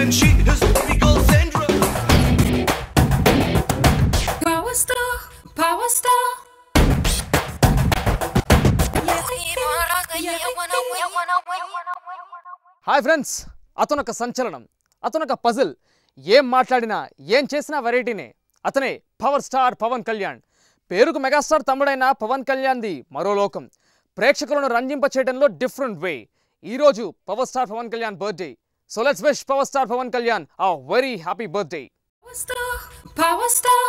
And she is the girl Sandra. Power star, power star. Hi friends, అతనొక సంచలనం, అతనొక puzzle. ఏం మాట్లాడినా ఏం చేసినా వెరైటీనే. అతనే పవర్ స్టార్ పవన్ కళ్యాణ్. పేరుకు మెగాస్టార్ తమ్ముడైన పవన్ కళ్యాణ్ది మరో లోకం. ప్రేక్షకులను రంజింప చేయడంలో డిఫరెంట్ వే. ఈరోజు power star Pawan Kalyan birthday. So let's wish Power Star Pawan Kalyan a very happy birthday. Power Star.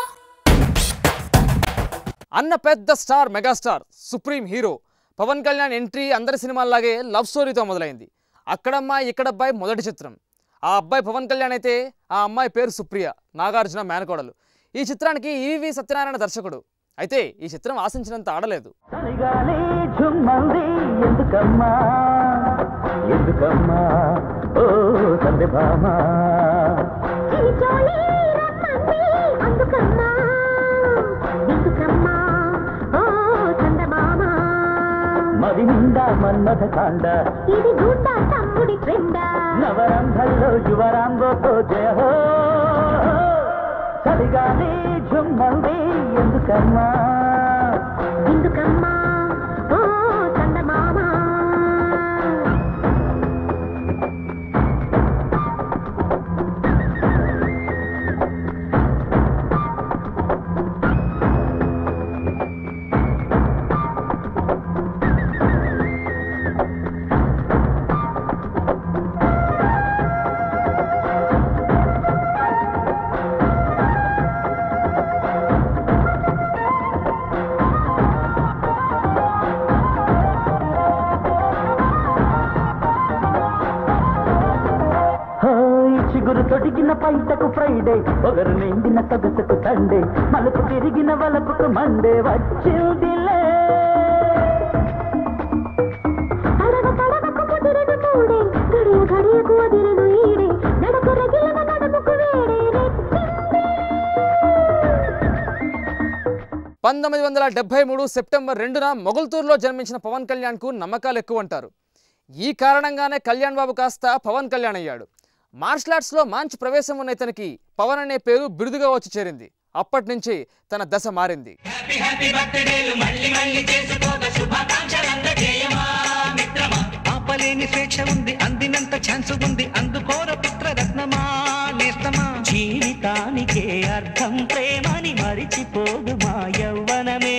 అన్న పెద్ద star megastar supreme hero Pawan Kalyan entry అందరి సినిమాల్లాగే లవ్ స్టోరీతో మొదలైంది. అక్కడమ్మాయి ఇక్కడబ్బాయి మొదటి చిత్రం. ఆ అబ్బాయి పవన్ కళ్యాణ్ అయితే ఆ అమ్మాయి పేరు సుప్రియ, నాగార్జున మేనకోడలు. ఈ చిత్రానికి ఈవి సత్యనారాయణ దర్శకుడు. అయితే ఈ చిత్రం ఆశించినంత ఆడలేదు. మరి నిండా మన్మథ కాండ ఇది గూట తమ్ముడి ఫ్రెండ నవరంభల్లో యువరాంగోతో జయ హో చలిగాలి ఝుమ్మంది ఎందుకమ్మా ఎందుకమ్మా ఓ చందమామ. చిగురు తొడిగిన పైటకు ఫ్రైడే పొగరు నిండిన సొగసుకు సండే మలుపు తిరిగిన వలపుకు మండే వచ్చిందిలే అడగ తడగకు ముదిరిన మూడే గడియ గడియకు వదిలిన ఈడే నడకు రగిలిన నడుముకు వేడే 1973 సెప్టెంబర్ 2న మొగల్తూరులో జన్మించిన పవన్ కళ్యాణ్కు నమ్మకాలు ఎక్కువ అంటారు. ఈ కారణంగానే కళ్యాణ్ బాబు కాస్త పవన్ కళ్యాణ్ అయ్యాడు. మార్షల్ ఆర్ట్స్లో మంచి ప్రవేశం ఉన్న ఇతనికి పవన్ అనే పేరు బిరుదుగా వచ్చి చేరింది. అప్పటి నుంచి తన దశ మారింది. ఆపలేని స్వేచ్ఛ ఉంది, అందినంత ఛాన్స్ ఉంది, అందుకోర పుత్రరత్నమా నేస్తమా. జీవితానికే అర్థం ప్రేమని మరిచిపోదు మా యవ్వనమే.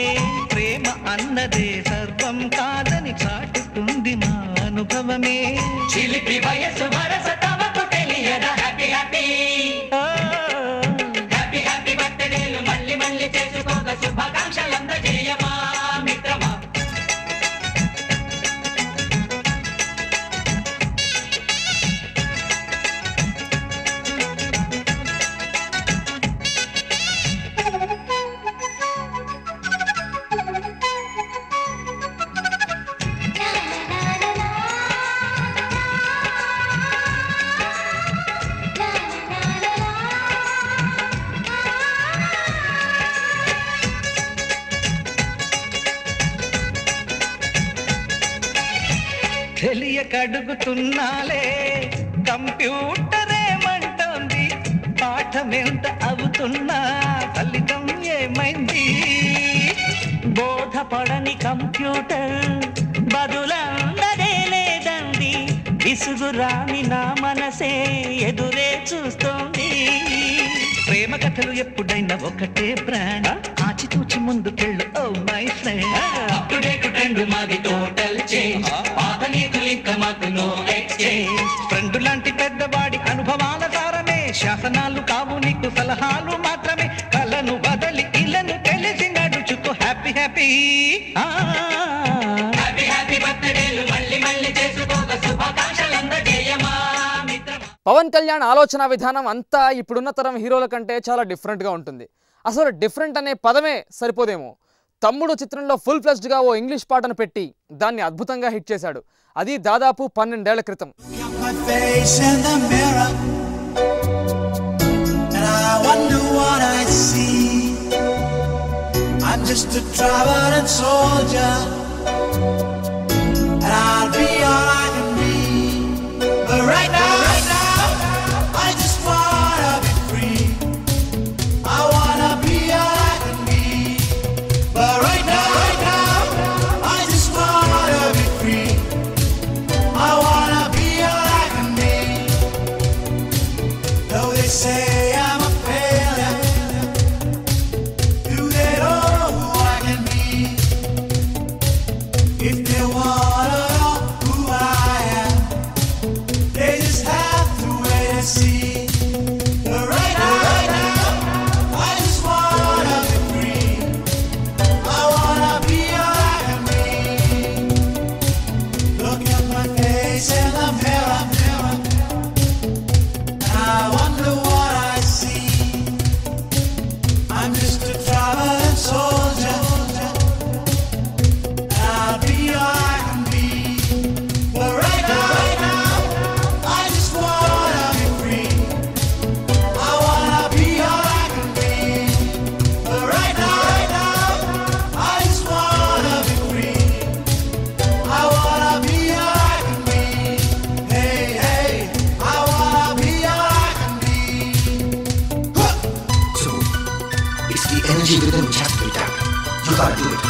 ప్రేమ అన్నదే సర్వం కాదని చాటుతుంది మా అనుభవమే. చిలిపి వయసు వరస తమకు తెలియదా. హ్యాపీ హ్యాపీ హ్యాపీ హ్యాపీ బర్త్డేలు మళ్ళీ మళ్ళీ చేసుకోగా శుభాకాంక్షలందజేయమా మిత్రమా. తెలియకడుగుతున్నాలే కంప్యూటర్ ఏమంటోంది, పాఠమెంత అవుతున్నా ఫలితం ఏమైంది. బోధపడని కంప్యూటర్ బదులందరే లేదండి, విసుగురాని నా మనసే ఎదురే చూస్తోంది. ప్రేమ కథలు ఎప్పుడైనా ఒకటే బ్రాండ్, ఆచితూచి ముందుకెళ్ళు oh my friend. Up to date trend మాది టోటల్ చేంజ్, పాత నీతులు ఇంకా మాకు నో ఎక్స్చేంజ్. ఫ్రెండ్ లాంటి పెద్దవాడి అనుభవాల సారమే, శాసనాలు కావు నీకు సలహాలు మాత్రమే. కలను బదలి ఇలను తెలిసి నడుచుకో హ్యాపీ హ్యాపీ హ్యాపీ హ్యాపీ బర్త్డేలు మళ్ళీ మళ్ళీ చేసుకోక శుభాకాంక్షలందజేయమా మిత్రమా. పవన్ కళ్యాణ్ ఆలోచన విధానం అంతా ఇప్పుడున్న తరం హీరోల కంటే చాలా డిఫరెంట్గా ఉంటుంది. అసలు డిఫరెంట్ అనే పదమే సరిపోదేమో. తమ్ముడు చిత్రంలో ఫుల్ ఫ్లెజ్డ్గా ఓ ఇంగ్లీష్ పాటను పెట్టి దాన్ని అద్భుతంగా హిట్ చేశాడు. అది దాదాపు 12 ఏళ్ల క్రితం. And I wonder what I see. just a traveling soldier, and I'll be all I can be. But right now, I just wanna be free. I wanna be all I can be. But right now, I just wanna be free. I wanna be all I can be. Though they say I'm a failure, do they know who I can be? If they wanna know who I am, they just have to wait and see. But right now, I just wanna be free. I wanna be all I can be. Look at my face in the mirror, and I wonder what I see. I'm just a traveling soldier, and I'll be all I can be. But right now, I just wanna be free. I wanna be all I can be. But right now, I just wanna be free. I wanna be all I can be. Hey, I wanna be all I can be. So, it's the energy within which has to be tapped. You gotta do it.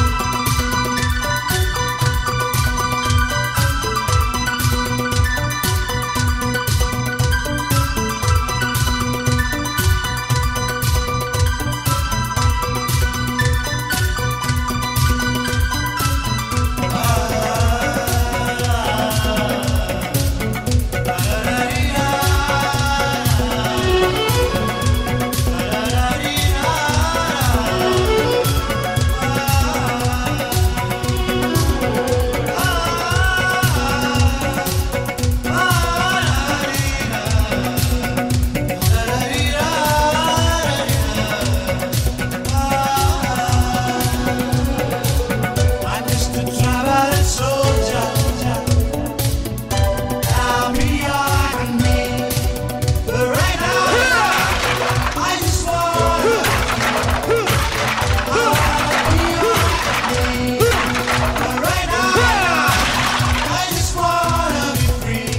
I'm just a traveling soldier, and I'll be all I can be. But right now, I just wanna be all I can be. But right now, I just wanna be free.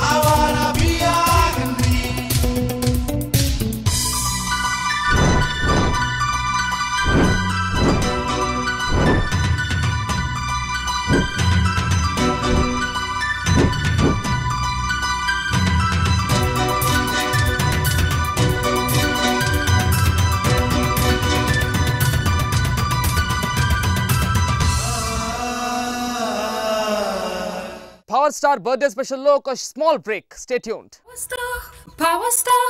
I wanna be all I can be. Power star birthday స్పెషల్లో ఒక small break. Stay tuned. Power star,